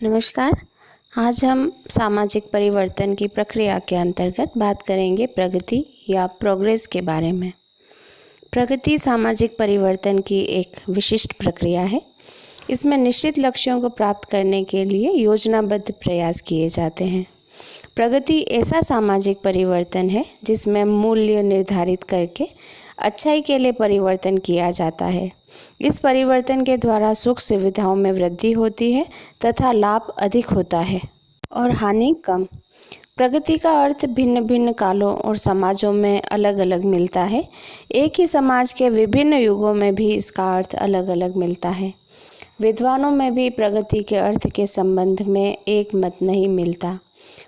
नमस्कार। आज हम सामाजिक परिवर्तन की प्रक्रिया के अंतर्गत बात करेंगे प्रगति या प्रोग्रेस के बारे में। प्रगति सामाजिक परिवर्तन की एक विशिष्ट प्रक्रिया है। इसमें निश्चित लक्ष्यों को प्राप्त करने के लिए योजनाबद्ध प्रयास किए जाते हैं। प्रगति ऐसा सामाजिक परिवर्तन है जिसमें मूल्य निर्धारित करके अच्छाई के लिए परिवर्तन किया जाता है। इस परिवर्तन के द्वारा सुख सुविधाओं में वृद्धि होती है तथा लाभ अधिक होता है और हानि कम। प्रगति का अर्थ भिन्न भिन्न कालों और समाजों में अलग अलग मिलता है। एक ही समाज के विभिन्न युगों में भी इसका अर्थ अलग अलग मिलता है। विद्वानों में भी प्रगति के अर्थ के संबंध में एक मत नहीं मिलता।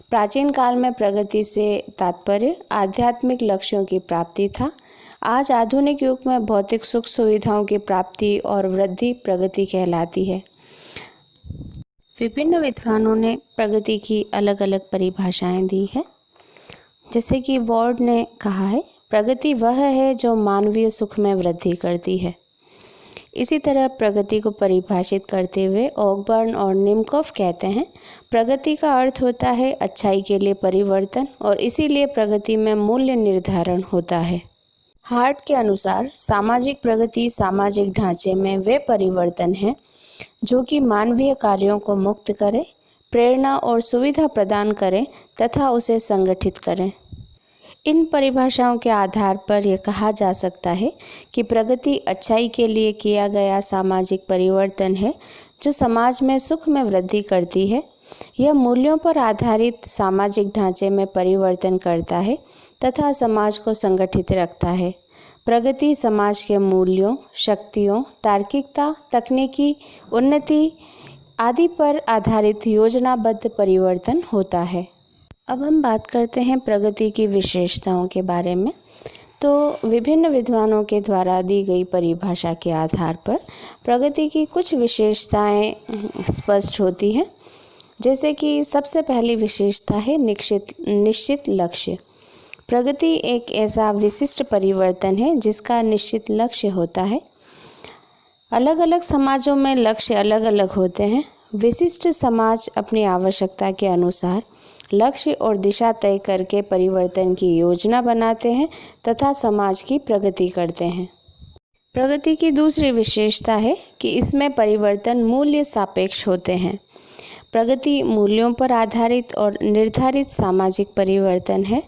प्राचीन काल में प्रगति से तात्पर्य आध्यात्मिक लक्ष्यों की प्राप्ति था। आज आधुनिक युग में भौतिक सुख सुविधाओं की प्राप्ति और वृद्धि प्रगति कहलाती है। विभिन्न विद्वानों ने प्रगति की अलग अलग परिभाषाएं दी है। जैसे कि वॉर्ड ने कहा है, प्रगति वह है जो मानवीय सुख में वृद्धि करती है। इसी तरह प्रगति को परिभाषित करते हुए ऑकबर्न और निमकोफ कहते हैं, प्रगति का अर्थ होता है अच्छाई के लिए परिवर्तन और इसीलिए प्रगति में मूल्य निर्धारण होता है। हार्ट के अनुसार सामाजिक प्रगति सामाजिक ढांचे में वे परिवर्तन हैं जो कि मानवीय कार्यों को मुक्त करें, प्रेरणा और सुविधा प्रदान करें तथा उसे संगठित करें। इन परिभाषाओं के आधार पर यह कहा जा सकता है कि प्रगति अच्छाई के लिए किया गया सामाजिक परिवर्तन है जो समाज में सुख में वृद्धि करती है। यह मूल्यों पर आधारित सामाजिक ढांचे में परिवर्तन करता है तथा समाज को संगठित रखता है। प्रगति समाज के मूल्यों, शक्तियों, तार्किकता, तकनीकी उन्नति आदि पर आधारित योजनाबद्ध परिवर्तन होता है। अब हम बात करते हैं प्रगति की विशेषताओं के बारे में। तो विभिन्न विद्वानों के द्वारा दी गई परिभाषा के आधार पर प्रगति की कुछ विशेषताएं स्पष्ट होती हैं। जैसे कि सबसे पहली विशेषता है निश्चित लक्ष्य। प्रगति एक ऐसा विशिष्ट परिवर्तन है जिसका निश्चित लक्ष्य होता है। अलग अलग समाजों में लक्ष्य अलग अलग होते हैं। विशिष्ट समाज अपनी आवश्यकता के अनुसार लक्ष्य और दिशा तय करके परिवर्तन की योजना बनाते हैं तथा समाज की प्रगति करते हैं। प्रगति की दूसरी विशेषता है कि इसमें परिवर्तन मूल्य सापेक्ष होते हैं। प्रगति मूल्यों पर आधारित और निर्धारित सामाजिक परिवर्तन है।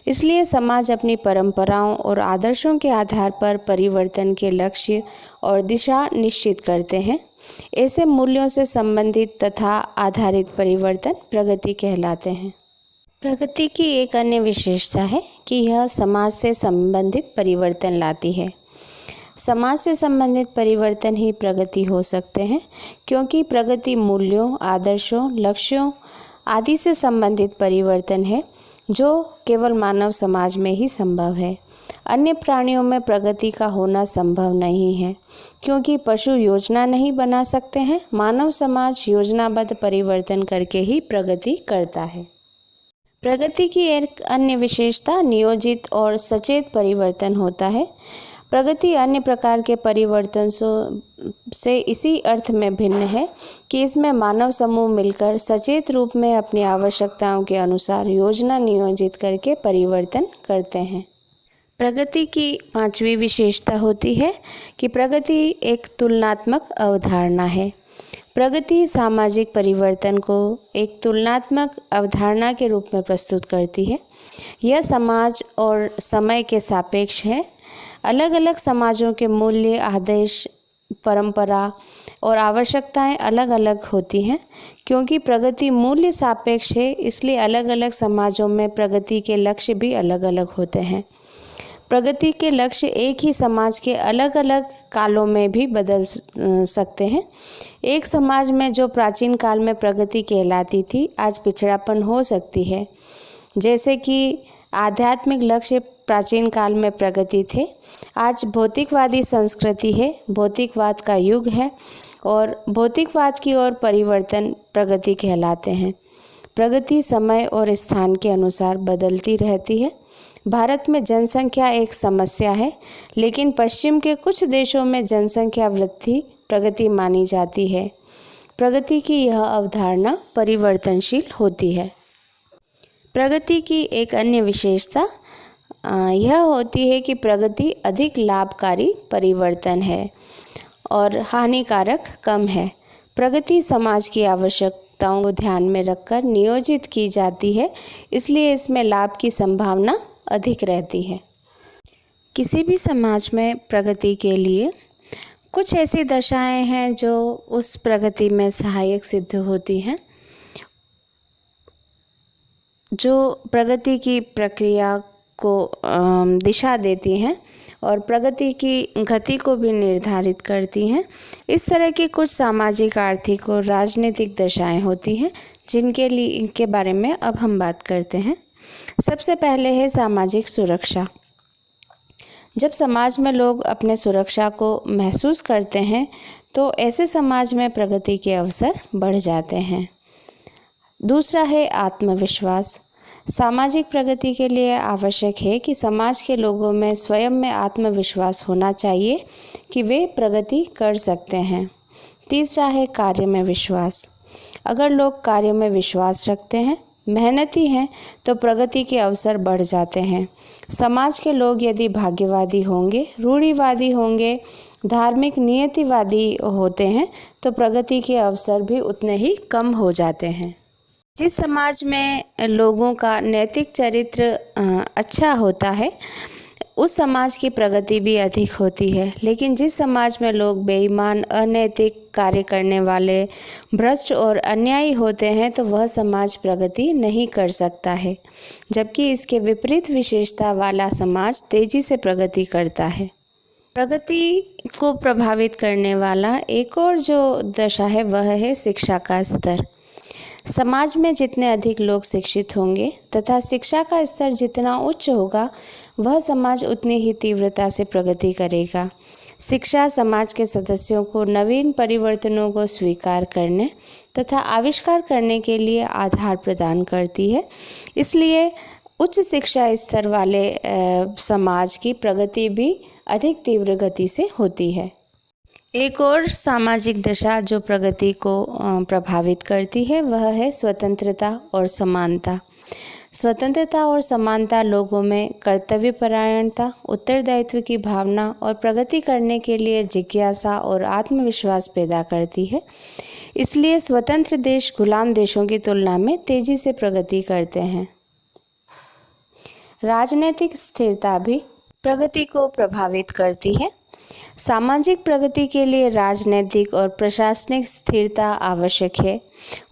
इसलिए समाज अपनी परंपराओं और आदर्शों के आधार पर परिवर्तन के लक्ष्य और दिशा निश्चित करते हैं। ऐसे मूल्यों से संबंधित तथा आधारित परिवर्तन प्रगति कहलाते हैं। प्रगति की एक अन्य विशेषता है कि यह समाज से संबंधित परिवर्तन लाती है। समाज से संबंधित परिवर्तन ही प्रगति हो सकते हैं, क्योंकि प्रगति मूल्यों, आदर्शों, लक्ष्यों आदि से संबंधित परिवर्तन है जो केवल मानव समाज में ही संभव है। अन्य प्राणियों में प्रगति का होना संभव नहीं है, क्योंकि पशु योजना नहीं बना सकते हैं। मानव समाज योजनाबद्ध परिवर्तन करके ही प्रगति करता है। प्रगति की एक अन्य विशेषता नियोजित और सचेत परिवर्तन होता है। प्रगति अन्य प्रकार के परिवर्तन से इसी अर्थ में भिन्न है कि इसमें मानव समूह मिलकर सचेत रूप में अपनी आवश्यकताओं के अनुसार योजना नियोजित करके परिवर्तन करते हैं। प्रगति की पांचवी विशेषता होती है कि प्रगति एक तुलनात्मक अवधारणा है। प्रगति सामाजिक परिवर्तन को एक तुलनात्मक अवधारणा के रूप में प्रस्तुत करती है। यह समाज और समय के सापेक्ष है। अलग अलग समाजों के मूल्य, आदेश, परंपरा और आवश्यकताएं अलग अलग होती हैं। क्योंकि प्रगति मूल्य सापेक्ष है, इसलिए अलग अलग समाजों में प्रगति के लक्ष्य भी अलग अलग होते हैं। प्रगति के लक्ष्य एक ही समाज के अलग अलग कालों में भी बदल सकते हैं। एक समाज में जो प्राचीन काल में प्रगति कहलाती थी, आज पिछड़ापन हो सकती है। जैसे कि आध्यात्मिक लक्ष्य प्राचीन काल में प्रगति थे, आज भौतिकवादी संस्कृति है, भौतिकवाद का युग है और भौतिकवाद की ओर परिवर्तन प्रगति कहलाते हैं। प्रगति समय और स्थान के अनुसार बदलती रहती है। भारत में जनसंख्या एक समस्या है, लेकिन पश्चिम के कुछ देशों में जनसंख्या वृद्धि प्रगति मानी जाती है। प्रगति की यह अवधारणा परिवर्तनशील होती है। प्रगति की एक अन्य विशेषता यह होती है कि प्रगति अधिक लाभकारी परिवर्तन है और हानिकारक कम है। प्रगति समाज की आवश्यकताओं को ध्यान में रखकर नियोजित की जाती है, इसलिए इसमें लाभ की संभावना अधिक रहती है। किसी भी समाज में प्रगति के लिए कुछ ऐसी दशाएं हैं जो उस प्रगति में सहायक सिद्ध होती हैं, जो प्रगति की प्रक्रिया को दिशा देती हैं और प्रगति की गति को भी निर्धारित करती हैं। इस तरह की कुछ सामाजिक, आर्थिक और राजनीतिक दशाएं होती हैं के बारे में अब हम बात करते हैं। सबसे पहले है सामाजिक सुरक्षा। जब समाज में लोग अपने सुरक्षा को महसूस करते हैं तो ऐसे समाज में प्रगति के अवसर बढ़ जाते हैं। दूसरा है आत्मविश्वास। सामाजिक प्रगति के लिए आवश्यक है कि समाज के लोगों में स्वयं में आत्मविश्वास होना चाहिए कि वे प्रगति कर सकते हैं। तीसरा है कार्य में विश्वास। अगर लोग कार्य में विश्वास रखते हैं, मेहनती हैं, तो प्रगति के अवसर बढ़ जाते हैं। समाज के लोग यदि भाग्यवादी होंगे, रूढ़िवादी होंगे, धार्मिक नियतिवादी होते हैं तो प्रगति के अवसर भी उतने ही कम हो जाते हैं। जिस समाज में लोगों का नैतिक चरित्र अच्छा होता है उस समाज की प्रगति भी अधिक होती है, लेकिन जिस समाज में लोग बेईमान, अनैतिक कार्य करने वाले, भ्रष्ट और अन्यायी होते हैं तो वह समाज प्रगति नहीं कर सकता है, जबकि इसके विपरीत विशेषता वाला समाज तेजी से प्रगति करता है। प्रगति को प्रभावित करने वाला एक और जो दशा है वह है शिक्षा का स्तर। समाज में जितने अधिक लोग शिक्षित होंगे तथा शिक्षा का स्तर जितना उच्च होगा वह समाज उतनी ही तीव्रता से प्रगति करेगा। शिक्षा समाज के सदस्यों को नवीन परिवर्तनों को स्वीकार करने तथा आविष्कार करने के लिए आधार प्रदान करती है। इसलिए उच्च शिक्षा स्तर वाले समाज की प्रगति भी अधिक तीव्र गति से होती है। एक और सामाजिक दशा जो प्रगति को प्रभावित करती है वह है स्वतंत्रता और समानता। स्वतंत्रता और समानता लोगों में कर्तव्यपरायणता, उत्तरदायित्व की भावना और प्रगति करने के लिए जिज्ञासा और आत्मविश्वास पैदा करती है। इसलिए स्वतंत्र देश गुलाम देशों की तुलना में तेजी से प्रगति करते हैं। राजनीतिक स्थिरता भी प्रगति को प्रभावित करती है। सामाजिक प्रगति के लिए राजनीतिक और प्रशासनिक स्थिरता आवश्यक है।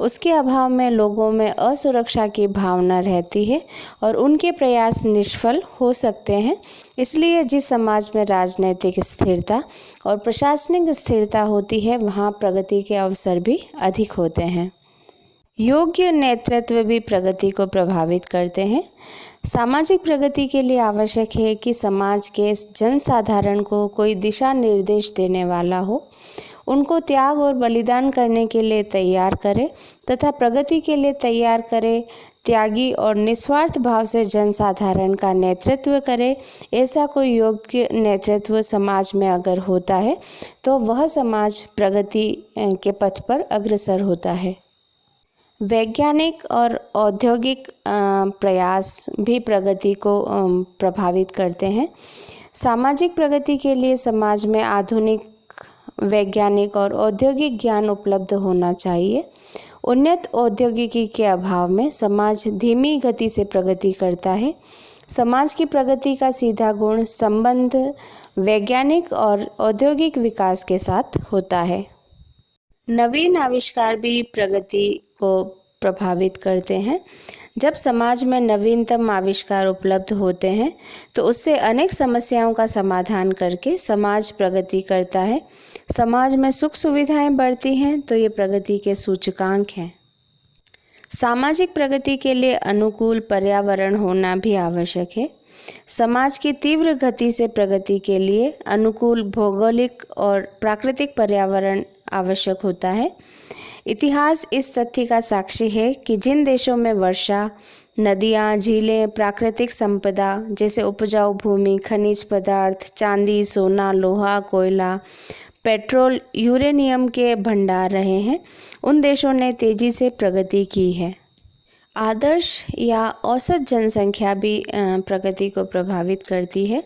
उसके अभाव में लोगों में असुरक्षा की भावना रहती है और उनके प्रयास निष्फल हो सकते हैं। इसलिए जिस समाज में राजनीतिक स्थिरता और प्रशासनिक स्थिरता होती है वहाँ प्रगति के अवसर भी अधिक होते हैं। योग्य नेतृत्व भी प्रगति को प्रभावित करते हैं। सामाजिक प्रगति के लिए आवश्यक है कि समाज के जनसाधारण को कोई दिशा निर्देश देने वाला हो, उनको त्याग और बलिदान करने के लिए तैयार करे तथा प्रगति के लिए तैयार करे, त्यागी और निस्वार्थ भाव से जनसाधारण का नेतृत्व करे। ऐसा कोई योग्य नेतृत्व समाज में अगर होता है तो वह समाज प्रगति के पथ पर अग्रसर होता है। वैज्ञानिक और औद्योगिक प्रयास भी प्रगति को प्रभावित करते हैं। सामाजिक प्रगति के लिए समाज में आधुनिक वैज्ञानिक और औद्योगिक ज्ञान उपलब्ध होना चाहिए। उन्नत औद्योगिकी के अभाव में समाज धीमी गति से प्रगति करता है। समाज की प्रगति का सीधा गुण संबंध वैज्ञानिक और औद्योगिक विकास के साथ होता है। नवीन आविष्कार भी प्रगति को प्रभावित करते हैं। जब समाज में नवीनतम आविष्कार उपलब्ध होते हैं तो उससे अनेक समस्याओं का समाधान करके समाज प्रगति करता है। समाज में सुख सुविधाएं बढ़ती हैं तो ये प्रगति के सूचकांक हैं। सामाजिक प्रगति के लिए अनुकूल पर्यावरण होना भी आवश्यक है। समाज की तीव्र गति से प्रगति के लिए अनुकूल भौगोलिक और प्राकृतिक पर्यावरण आवश्यक होता है। इतिहास इस तथ्य का साक्षी है कि जिन देशों में वर्षा, नदियाँ, झीलें, प्राकृतिक संपदा जैसे उपजाऊ भूमि, खनिज पदार्थ, चांदी, सोना, लोहा, कोयला, पेट्रोल, यूरेनियम के भंडार रहे हैं, उन देशों ने तेज़ी से प्रगति की है। आदर्श या औसत जनसंख्या भी प्रगति को प्रभावित करती है।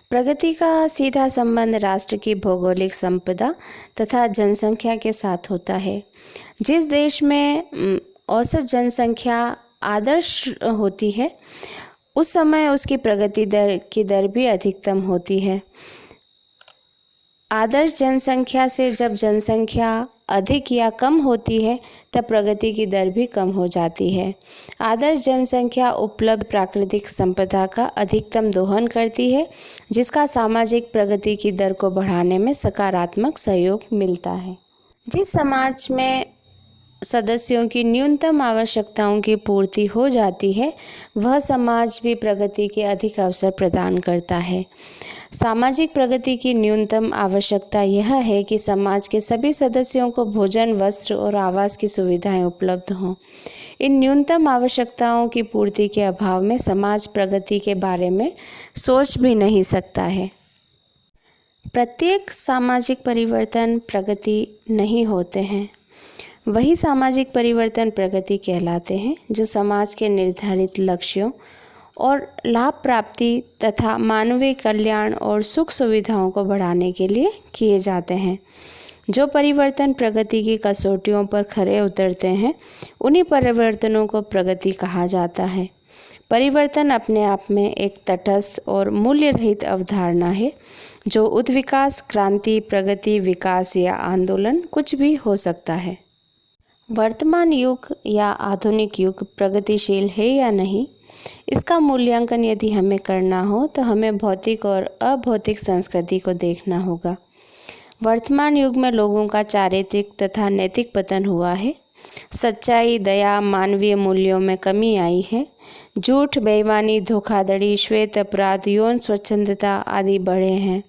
प्रगति का सीधा संबंध राष्ट्र की भौगोलिक संपदा तथा जनसंख्या के साथ होता है। जिस देश में औसत जनसंख्या आदर्श होती है, उस समय उसकी प्रगति की दर भी अधिकतम होती है। आदर्श जनसंख्या से जब जनसंख्या अधिक या कम होती है, तब प्रगति की दर भी कम हो जाती है। आदर्श जनसंख्या उपलब्ध प्राकृतिक संपदा का अधिकतम दोहन करती है, जिसका सामाजिक प्रगति की दर को बढ़ाने में सकारात्मक सहयोग मिलता है। जिस समाज में सदस्यों की न्यूनतम आवश्यकताओं की पूर्ति हो जाती है, वह समाज भी प्रगति के अधिक अवसर प्रदान करता है। सामाजिक प्रगति की न्यूनतम आवश्यकता यह है कि समाज के सभी सदस्यों को भोजन, वस्त्र और आवास की सुविधाएं उपलब्ध हों। इन न्यूनतम आवश्यकताओं की पूर्ति के अभाव में समाज प्रगति के बारे में सोच भी नहीं सकता है। प्रत्येक सामाजिक परिवर्तन प्रगति नहीं होते हैं। वही सामाजिक परिवर्तन प्रगति कहलाते हैं जो समाज के निर्धारित लक्ष्यों और लाभ प्राप्ति तथा मानवीय कल्याण और सुख सुविधाओं को बढ़ाने के लिए किए जाते हैं। जो परिवर्तन प्रगति की कसौटियों पर खरे उतरते हैं, उन्हीं परिवर्तनों को प्रगति कहा जाता है। परिवर्तन अपने आप में एक तटस्थ और मूल्य रहित अवधारणा है, जो उत्विकास, क्रांति, प्रगति, विकास या आंदोलन कुछ भी हो सकता है। वर्तमान युग या आधुनिक युग प्रगतिशील है या नहीं, इसका मूल्यांकन यदि हमें करना हो तो हमें भौतिक और अभौतिक संस्कृति को देखना होगा। वर्तमान युग में लोगों का चारित्रिक तथा नैतिक पतन हुआ है। सच्चाई, दया, मानवीय मूल्यों में कमी आई है। झूठ, बेईमानी, धोखाधड़ी, श्वेत अपराध, यौन स्वच्छंदता आदि बढ़े हैं।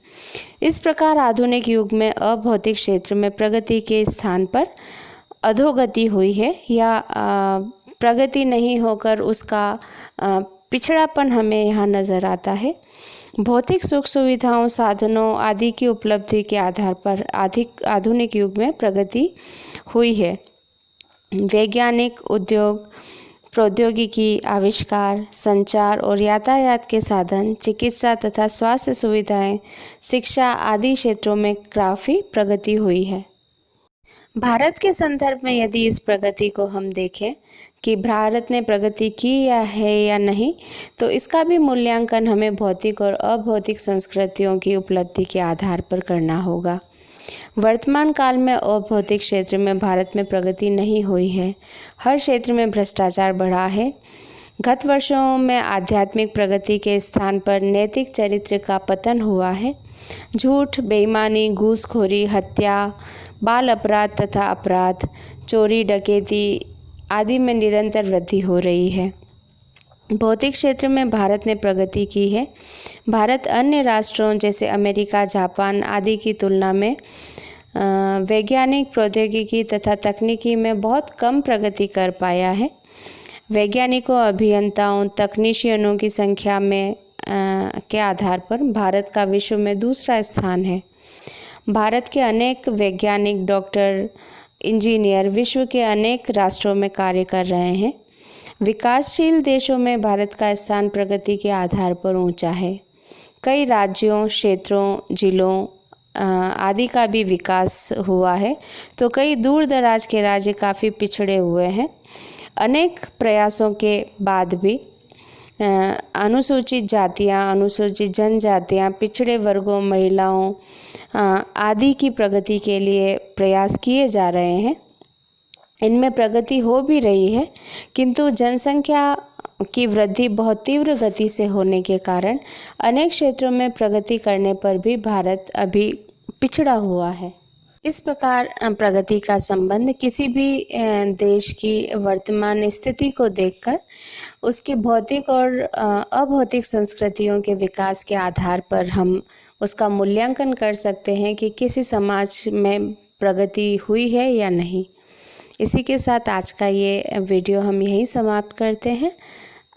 इस प्रकार आधुनिक युग में अभौतिक क्षेत्र में प्रगति के स्थान पर अधोगति हुई है या प्रगति नहीं होकर उसका पिछड़ापन हमें यहाँ नज़र आता है। भौतिक सुख सुविधाओं, साधनों आदि की उपलब्धि के आधार पर आधुनिक युग में प्रगति हुई है। वैज्ञानिक, उद्योग, प्रौद्योगिकी, आविष्कार, संचार और यातायात के साधन, चिकित्सा तथा स्वास्थ्य सुविधाएं, शिक्षा आदि क्षेत्रों में काफ़ी प्रगति हुई है। भारत के संदर्भ में यदि इस प्रगति को हम देखें कि भारत ने प्रगति की या नहीं, तो इसका भी मूल्यांकन हमें भौतिक और अभौतिक संस्कृतियों की उपलब्धि के आधार पर करना होगा। वर्तमान काल में अभौतिक क्षेत्र में भारत में प्रगति नहीं हुई है। हर क्षेत्र में भ्रष्टाचार बढ़ा है। गत वर्षों में आध्यात्मिक प्रगति के स्थान पर नैतिक चरित्र का पतन हुआ है। झूठ, बेईमानी, घूसखोरी, हत्या, बाल अपराध तथा अपराध, चोरी, डकैती आदि में निरंतर वृद्धि हो रही है। भौतिक क्षेत्र में भारत ने प्रगति की है। भारत अन्य राष्ट्रों जैसे अमेरिका, जापान आदि की तुलना में वैज्ञानिक, प्रौद्योगिकी तथा तकनीकी में बहुत कम प्रगति कर पाया है। वैज्ञानिकों, अभियंताओं, तकनीशियनों की संख्या में के आधार पर भारत का विश्व में दूसरा स्थान है। भारत के अनेक वैज्ञानिक, डॉक्टर, इंजीनियर विश्व के अनेक राष्ट्रों में कार्य कर रहे हैं। विकासशील देशों में भारत का स्थान प्रगति के आधार पर ऊंचा है। कई राज्यों, क्षेत्रों, जिलों आदि का भी विकास हुआ है, तो कई दूर दराज के राज्य काफ़ी पिछड़े हुए हैं। अनेक प्रयासों के बाद भी अनुसूचित जातियाँ, अनुसूचित जनजातियाँ, पिछड़े वर्गों, महिलाओं आदि की प्रगति के लिए प्रयास किए जा रहे हैं। इनमें प्रगति हो भी रही है, किंतु जनसंख्या की वृद्धि बहुत तीव्र गति से होने के कारण अनेक क्षेत्रों में प्रगति करने पर भी भारत अभी पिछड़ा हुआ है। इस प्रकार प्रगति का संबंध किसी भी देश की वर्तमान स्थिति को देखकर उसकी भौतिक और अभौतिक संस्कृतियों के विकास के आधार पर हम उसका मूल्यांकन कर सकते हैं कि किसी समाज में प्रगति हुई है या नहीं। इसी के साथ आज का ये वीडियो हम यहीं समाप्त करते हैं।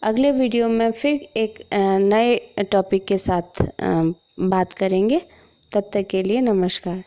अगले वीडियो में फिर एक नए टॉपिक के साथ बात करेंगे। तब तक के लिए नमस्कार।